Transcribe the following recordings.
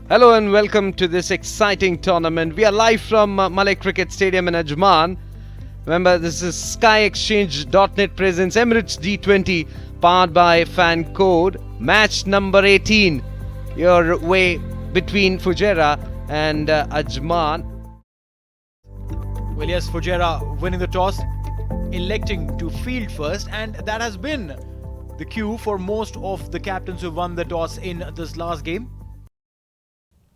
Hello and welcome to this exciting tournament. We are live from Malay Cricket Stadium in Ajman. Remember, this is SkyExchange.net presents Emirates D20 powered by Fan Code. Match number 18. Your way between Fujairah and Ajman. Well, yes, Fujairah winning the toss, electing to field first, and that has been the cue for most of the captains who won the toss in this last game.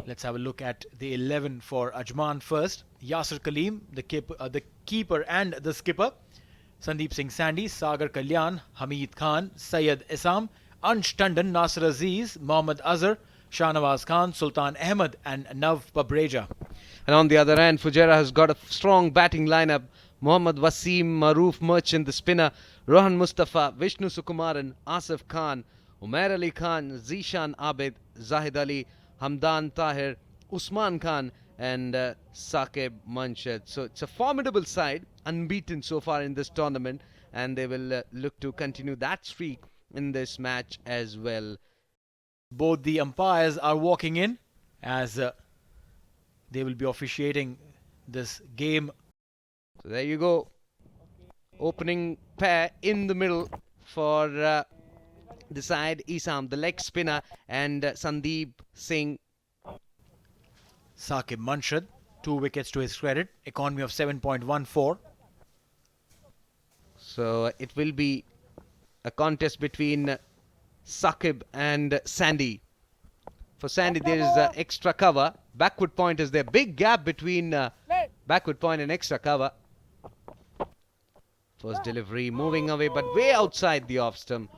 Let's have a look at the 11 for Ajman first. Yasir Kaleem, the keeper and the skipper. Sandeep Singh Sandy, Sagar Kalyan, Hamid Khan, Syed Essam, Ansh Tandon, Nasir Aziz, Mohammad Azhar, Shahnawaz Khan, Sultan Ahmed and Nav Babreja. And on the other end, Fujairah has got a strong batting lineup. Mohammad Wasim, Maroof Merchant, the spinner, Rohan Mustafa, Vishnu Sukumaran, Asif Khan, Umair Ali Khan, Zishan Abid, Zahid Ali, Hamdan Tahir, Usman Khan and Saqib Munshid. So it's a formidable side, unbeaten so far in this tournament, and they will look to continue that streak in this match as well. Both the umpires are walking in as they will be officiating this game. So there you go. Opening pair in the middle for the side, Isam, the leg spinner, and Sandeep Singh. Saqib Munshid, 2 wickets to his credit, economy of 7.14. So it will be a contest between Saqib and Sandy. For Sandy, there is extra cover. Backward point is there. Big gap between backward point and extra cover. First delivery moving away, but way outside the off stump.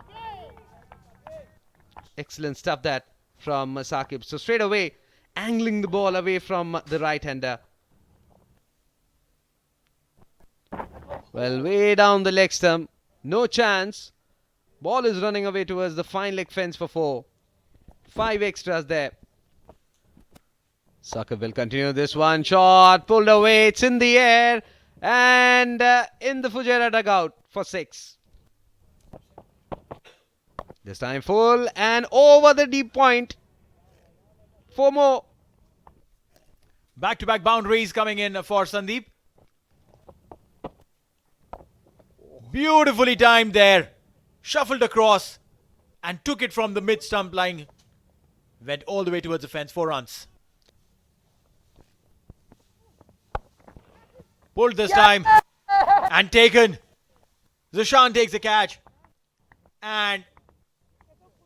Excellent stuff that from Saqib. So straight away, angling the ball away from the right-hander. Well, way down the leg stump. No chance. Ball is running away towards the fine leg fence for 4. 5 extras there. Saqib will continue this one. Shot pulled away. It's in the air. And in the Fujairah dugout for 6. This time full and over the deep point. 4 more. Back-to-back boundaries coming in for Sandeep. Beautifully timed there. Shuffled across and took it from the mid-stump line. Went all the way towards the fence, 4 runs. Pulled this time and taken. Zishan takes the catch. And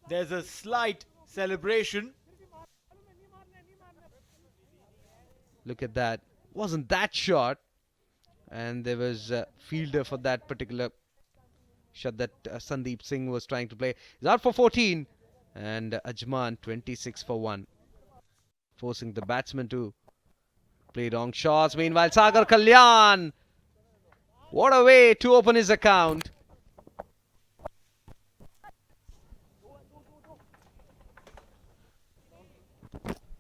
there's a slight celebration. Look at that. Wasn't that short? And there was a fielder for that particular shot that Sandeep Singh was trying to play. He's out for 14. And Ajman 26 for 1. Forcing the batsman to play long shots. Meanwhile, Sagar Kalyan. What a way to open his account.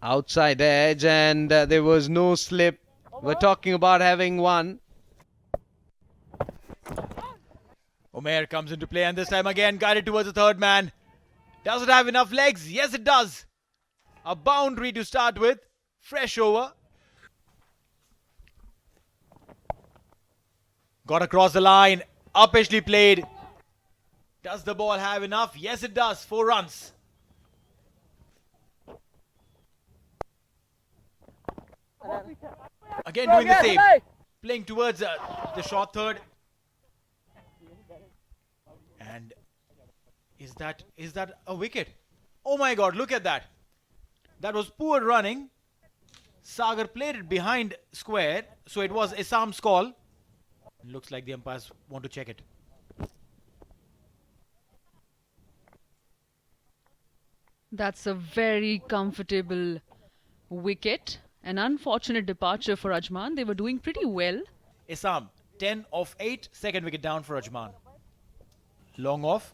Outside edge, and there was no slip. We're talking about having one. Umair comes into play, and this time again guided towards the third man. Does it have enough legs? Yes, it does. A boundary to start with. Fresh over. Got across the line. Uppishly played. Does the ball have enough? Yes, it does. 4 runs. Again doing the same. Playing towards the short third. And is that a wicket? Oh my God, look at that. That was poor running. Sagar played it behind square. So it was Isam's call. Looks like the umpires want to check it. That's a very comfortable wicket. An unfortunate departure for Ajman. They were doing pretty well. Essam, 10 of 8. Second wicket down for Ajman. Long off.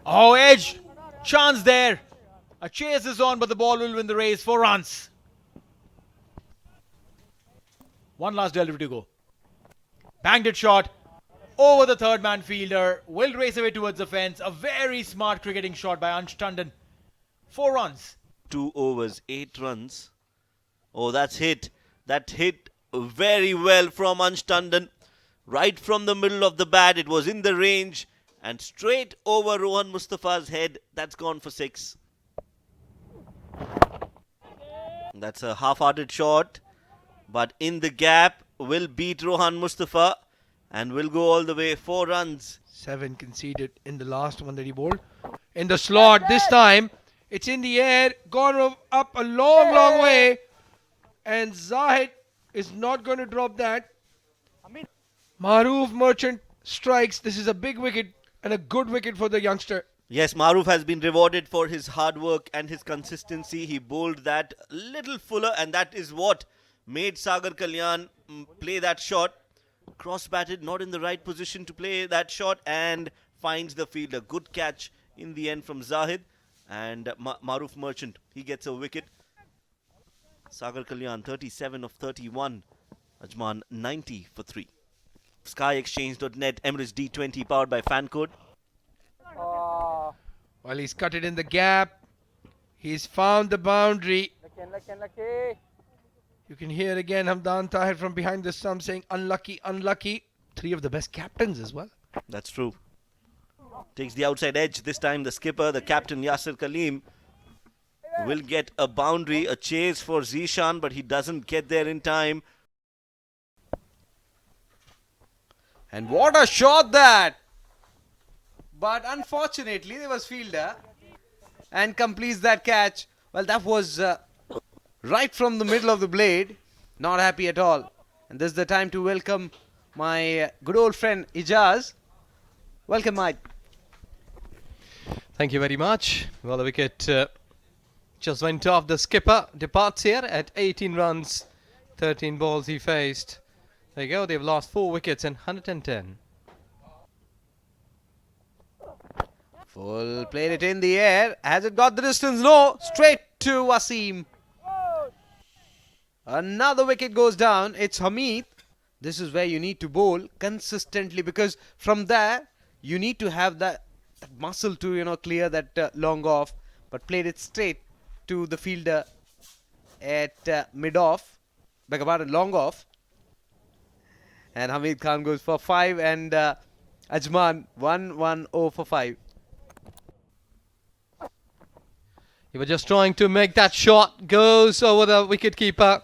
Oh, edge. Chance there. A chase is on, but the ball will win the race. 4 runs. One last delivery to go. Banged it shot over the third man fielder. Will race away towards the fence. A very smart cricketing shot by Ansh Tandon. 4 runs. 2 overs, 8 runs. Oh, that's hit. That hit very well from Ansh Tandon. Right from the middle of the bat. It was in the range. And straight over Rohan Mustafa's head. That's gone for 6. That's a half-hearted shot. But in the gap will beat Rohan Mustafa. And will go all the way. 4 runs. 7 conceded in the last one that he bowled. In the slot this time. It's in the air. Gone up a long way. And Zahid is not going to drop that. Maroof Merchant strikes. This is a big wicket and a good wicket for the youngster. Yes, Maroof has been rewarded for his hard work and his consistency. He bowled that little fuller, and that is what made Sagar Kalyan play that shot. Cross-batted, not in the right position to play that shot, and finds the fielder. Good catch in the end from Zahid. And Maroof Merchant, he gets a wicket. Sagar Kalyan, 37 of 31. Ajman, 90 for 3. SkyExchange.net, Emirates D20 powered by Fancode. Well, he's cut it in the gap. He's found the boundary. You can hear again Hamdan Tahir from behind the stump saying unlucky, unlucky. 3 of the best captains as well. That's true. Takes the outside edge. This time the skipper, the captain Yasir Kaleem, will get a boundary, a chase for Zishan, but he doesn't get there in time. And what a shot that! But unfortunately, there was fielder and completes that catch. Well, that was right from the middle of the blade. Not happy at all. And this is the time to welcome my good old friend Ijaz. Welcome, Mike. Thank you very much. Well, the wicket just went off. The skipper departs here at 18 runs, 13 balls he faced. There you go. They've lost 4 wickets and 110. Full played it in the air. Has it got the distance? No. Straight to Wasim. Another wicket goes down. It's Hamid. This is where you need to bowl consistently, because from there you need to have that muscle to clear that long off. But played it straight to the fielder at mid off. Beg your pardon, long off. And Hamid Khan goes for 5, and Ajman 1-1-0 for 5. He was just trying to make that shot. Goes over the wicketkeeper.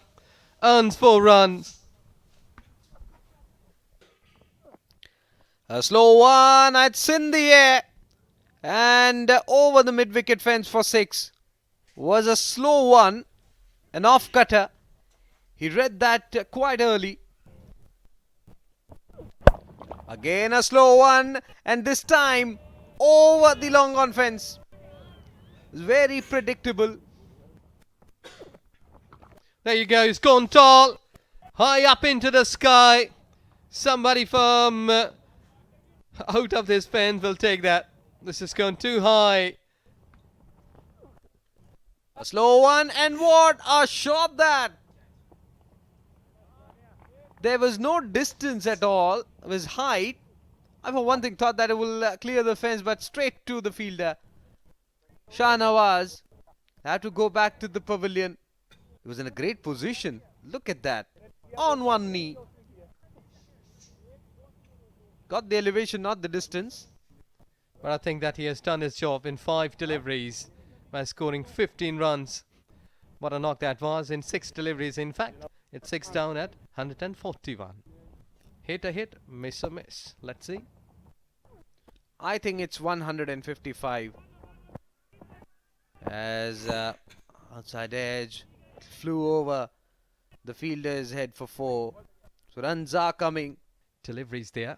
Earns 4 runs. A slow one. It's in the air. And over the mid-wicket fence for 6. Was a slow one. An off-cutter. He read that quite early. Again a slow one. And this time over the long-on fence. Very predictable. There you go. He's gone tall. High up into the sky. Somebody from out of this fence will take that. This has gone too high. A slow one, and what a shot that! There was no distance at all. It was height. I for one thing thought that it will clear the fence, but straight to the fielder. Shah Nawaz had to go back to the pavilion. He was in a great position. Look at that. On one knee. Got the elevation, not the distance. But I think that he has done his job in 5 deliveries by scoring 15 runs. What a knock that was in 6 deliveries. In fact, it's 6 down at 141. Hit a hit, miss a miss. Let's see. I think it's 155. As outside edge flew over the fielder's head for 4. So runs are coming. Deliveries there.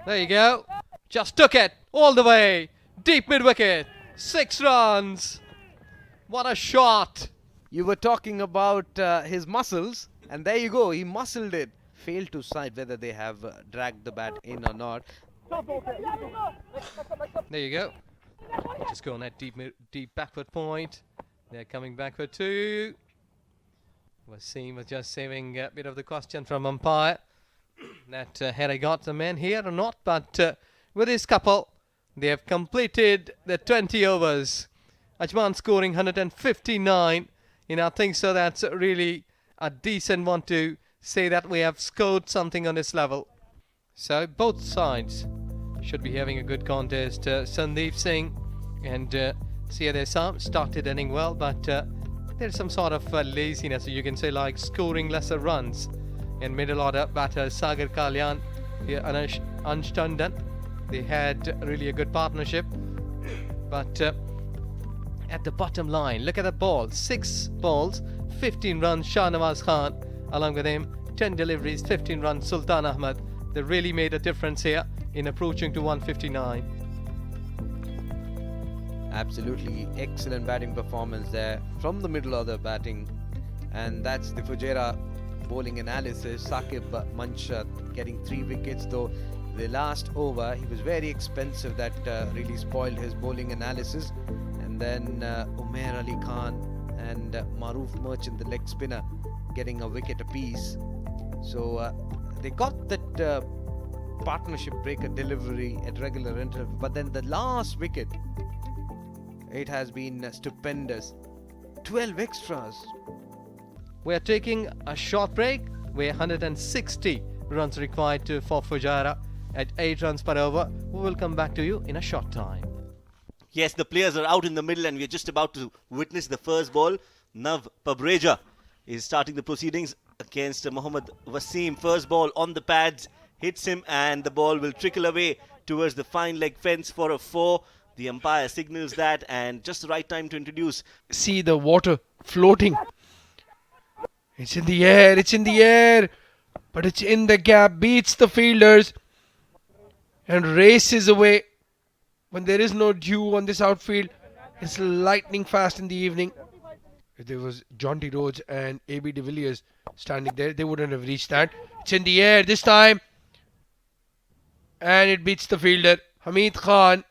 There you go. Just took it all the way. Deep mid-wicket. 6 runs. What a shot. You were talking about his muscles, and there you go. He muscled it. Failed to decide whether they have dragged the bat in or not. There you go. Just go on that deep backward point. They're coming backward too. Wasim was just saving a bit of the question from umpire that had I got the man here or not, but with this couple, they have completed the 20 overs. Ajman scoring 159, I think so that's really a decent one to say that we have scored something on this level. So both sides should be having a good contest. Sandeep Singh and Syed Sam started inning well, but there's some sort of laziness, you can say, like scoring lesser runs. In middle order batter Sagar Kalyan, here Ansh Tandon, they had really a good partnership, but at the bottom line, look at the ball, 6 balls, 15 runs Shahnawaz Khan, along with him 10 deliveries, 15 runs Sultan Ahmed. They really made a difference here in approaching to 159. Absolutely excellent batting performance there from the middle order batting, and that's the Fujairah bowling analysis. Saqib Manshat getting 3 wickets, though the last over he was very expensive, that really spoiled his bowling analysis. And then Umair Ali Khan and Maroof Merchant, the leg spinner, getting a wicket apiece. So they got that partnership breaker delivery at regular interval, but then the last wicket, it has been stupendous. 12 extras. We are taking a short break. We're 160 runs required for Fujairah at 8 runs per over. We will come back to you in a short time. Yes, the players are out in the middle and we're just about to witness the first ball. Nav Pabreja is starting the proceedings against Mohammad Wasim. First ball on the pads, hits him and the ball will trickle away towards the fine leg fence for a 4. The umpire signals that, and just the right time to introduce. See the water floating. It's in the air, it's in the air, but it's in the gap, beats the fielders and races away. When there is no dew on this outfield, it's lightning fast in the evening. If there was Jonty Rhodes and AB de Villiers standing there, they wouldn't have reached that. It's in the air this time, and it beats the fielder. Hamid Khan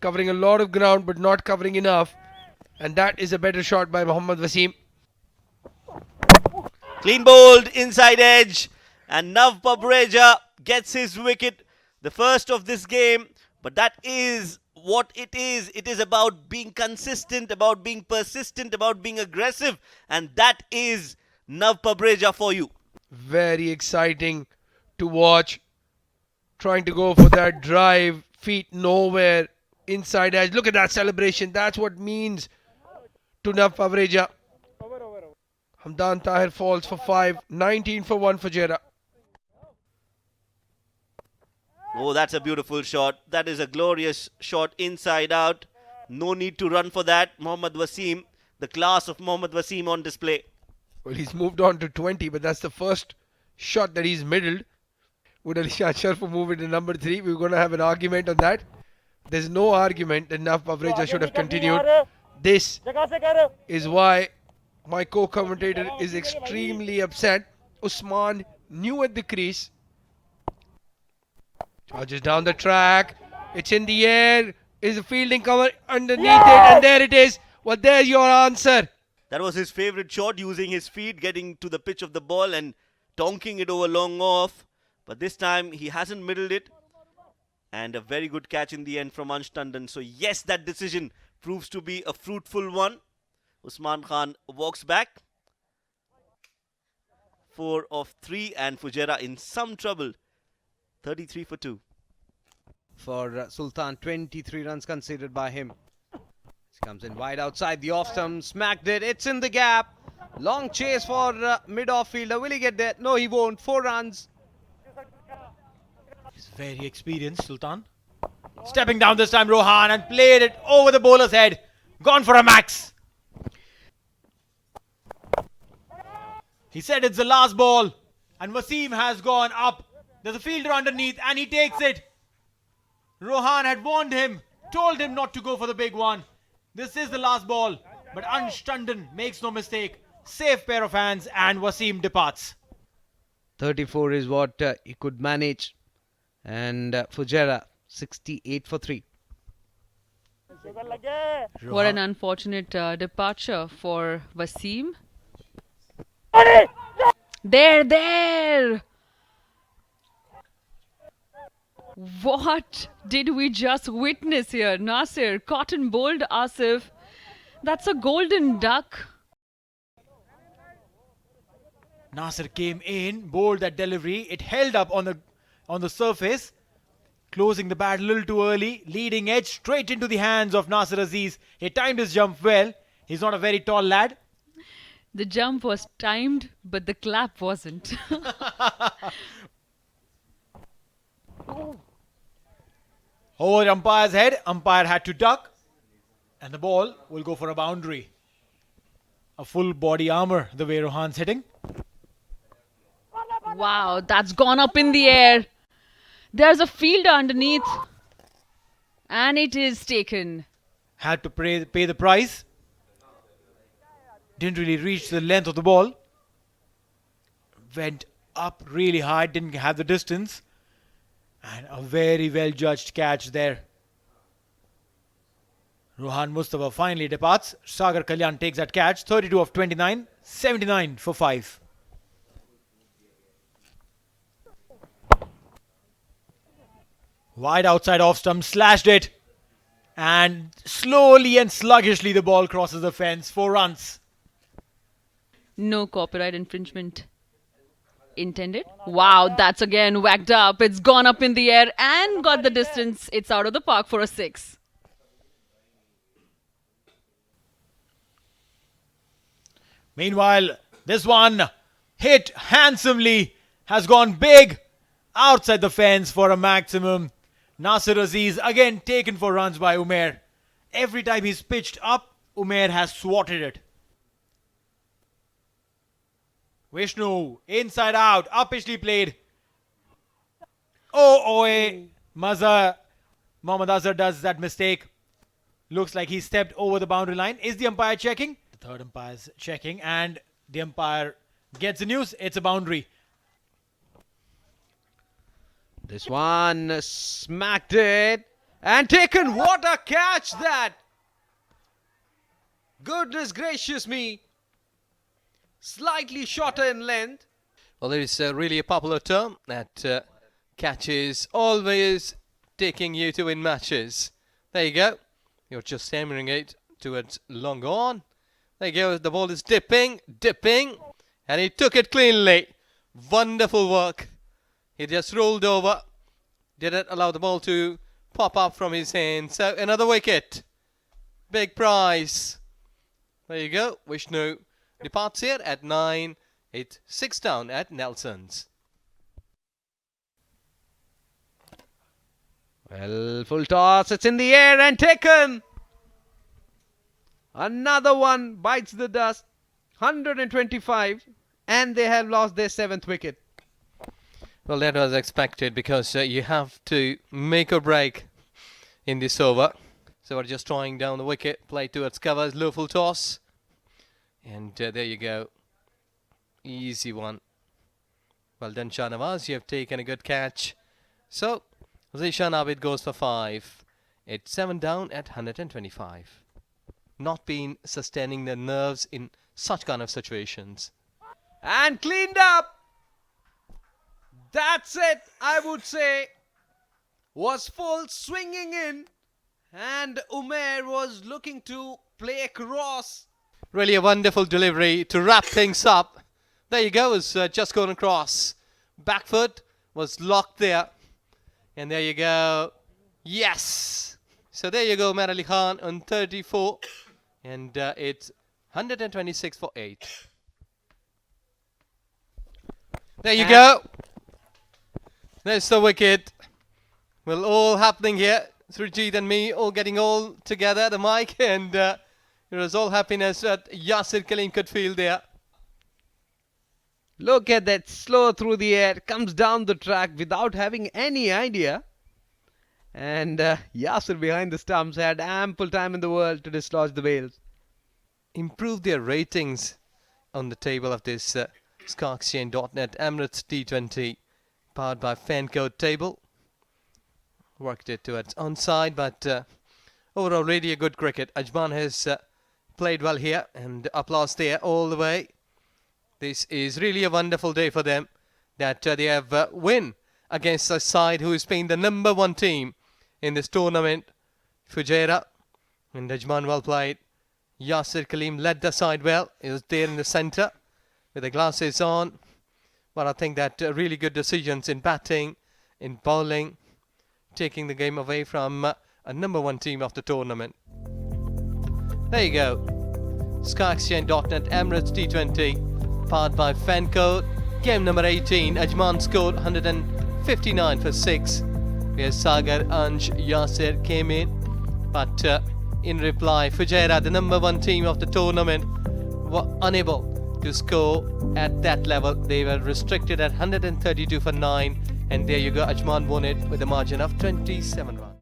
covering a lot of ground but not covering enough, and that is a better shot by Mohammad Wasim. Clean bowled inside edge, and Nav Pabreja gets his wicket, the first of this game. But that is what it is. It is about being consistent, about being persistent, about being aggressive, and that is Nav Pabreja for you. Very exciting to watch. Trying to go for that drive, feet nowhere, inside edge. Look at that celebration. That's what means to Nav Pabreja. Hamdan Tahir falls for 5, 19 for 1 for Fujairah. Oh, that's a beautiful shot. That is a glorious shot inside out. No need to run for that. Mohammad Wasim, the class of Mohammad Wasim on display. Well, he's moved on to 20, but that's the first shot that he's middled. Would Ali Shah Sharaf move into number 3? We're going to have an argument on that. There's no argument that Nav Pabreja should have continued. This is why my co-commentator is extremely upset. Usman knew at the crease. Charges down the track. It's in the air. Is a fielding cover underneath it? And there it is. Well, there's your answer. That was his favourite shot, using his feet, getting to the pitch of the ball and tonking it over long off. But this time he hasn't middled it. And a very good catch in the end from Ansh Tandon. So yes, that decision proves to be a fruitful one. Usman Khan walks back. 4 of 3 and Fujairah in some trouble. 33 for 2. For Sultan, 23 runs conceded by him. He comes in wide outside the off stump, smacked it. It's in the gap. Long chase for mid-off fielder. Will he get there? No, he won't. 4 runs. He's very experienced, Sultan. Stepping down this time, Rohan, and played it over the bowler's head. Gone for a max. He said it's the last ball, and Wasim has gone up. There's a fielder underneath, and he takes it. Rohan had warned him, told him not to go for the big one. This is the last ball, but Ansh Tandon makes no mistake. Safe pair of hands, and Wasim departs. 34 is what he could manage. And Fujairah, 68 for 3. What an unfortunate departure for Wasim. There! What did we just witness here? Nasir cotton bowled Asif. That's a golden duck. Nasir came in, bowled that delivery. It held up on the surface, closing the bat a little too early. Leading edge straight into the hands of Nasir Aziz. He timed his jump well. He's not a very tall lad. The jump was timed, but the clap wasn't. Over umpire's head, umpire had to duck, and the ball will go for a boundary. A full body armour, the way Rohan's hitting. Wow, that's gone up in the air. There's a fielder underneath. And it is taken. Had to pay the price. Didn't really reach the length of the ball. Went up really high, didn't have the distance. And a very well judged catch there. Rohan Mustafa finally departs. Sagar Kalyan takes that catch. 32 of 29, 79 for 5. Wide outside off stump, slashed it. And slowly and sluggishly the ball crosses the fence. 4 runs. No copyright infringement intended. Wow, that's again whacked up. It's gone up in the air and got the distance. It's out of the park for a 6. Meanwhile, this one hit handsomely, has gone big outside the fence for a maximum. Nasir Aziz again taken for runs by Umair. Every time he's pitched up, Umair has swatted it. Vishnu, inside out, uppishly played. Mohammad Azhar does that mistake. Looks like he stepped over the boundary line. Is the umpire checking? The third umpire's checking, and the umpire gets the news. It's a boundary. This one smacked it and taken. What a catch that! Goodness gracious me. Slightly shorter in length. Well, there is really a popular term that catches always taking you to win matches. There you go. You're just hammering it towards long on. There you go. The ball is dipping, and he took it cleanly. Wonderful work. He just rolled over. Didn't allow the ball to pop up from his hand. So another wicket. Big prize. There you go. Vishnu departs here at 9. It's 6 down at Nelson's. Well, full toss. It's in the air and taken. Another one bites the dust. 125. And they have lost their 7th wicket. Well, that was expected because you have to make or break in this over. So we're just trying down the wicket. Play towards covers. Low full toss. And there you go. Easy one. Well done, Shahnawaz. You have taken a good catch. So, Zishan Abid goes for 5. It's 7 down at 125. Not been sustaining the nerves in such kind of situations. And cleaned up. That's it, I would say. Was full, swinging in. And Umair was looking to play across. Really a wonderful delivery to wrap things up. There you go, it's just going across. Back foot was locked there. And there you go. Yes! So there you go, Umair Ali Khan on 34. And it's 126 for 8. There you go. There's the wicket. Well, all happening here. Srijit and me all getting all together at the mic. And it was all happiness that Yasir Kaleem could feel there. Look at that, slow through the air, comes down the track without having any idea. And Yasir behind the stumps had ample time in the world to dislodge the bails. Improve their ratings on the table of this Skarkchain.net Emirates D20 powered by Fancode table. Worked it towards onside, but overall really a good cricket. Ajman has played well here, and applause there all the way. This is really a wonderful day for them, that they have win against a side who is playing the number 1 team in this tournament. Fujairah and Ajman well played. Yasir Kaleem led the side well. He was there in the centre with the glasses on. But I think that really good decisions in batting, in bowling, taking the game away from a number 1 team of the tournament. There you go. SkyExchange.net Emirates D20, powered by Fancode. Game number 18, Ajman scored 159 for 6, where Sagar, Anj, Yasir came in. But in reply, Fujairah, the number 1 team of the tournament, were unable to score at that level. They were restricted at 132 for 9, and there you go, Ajman won it with a margin of 27 runs.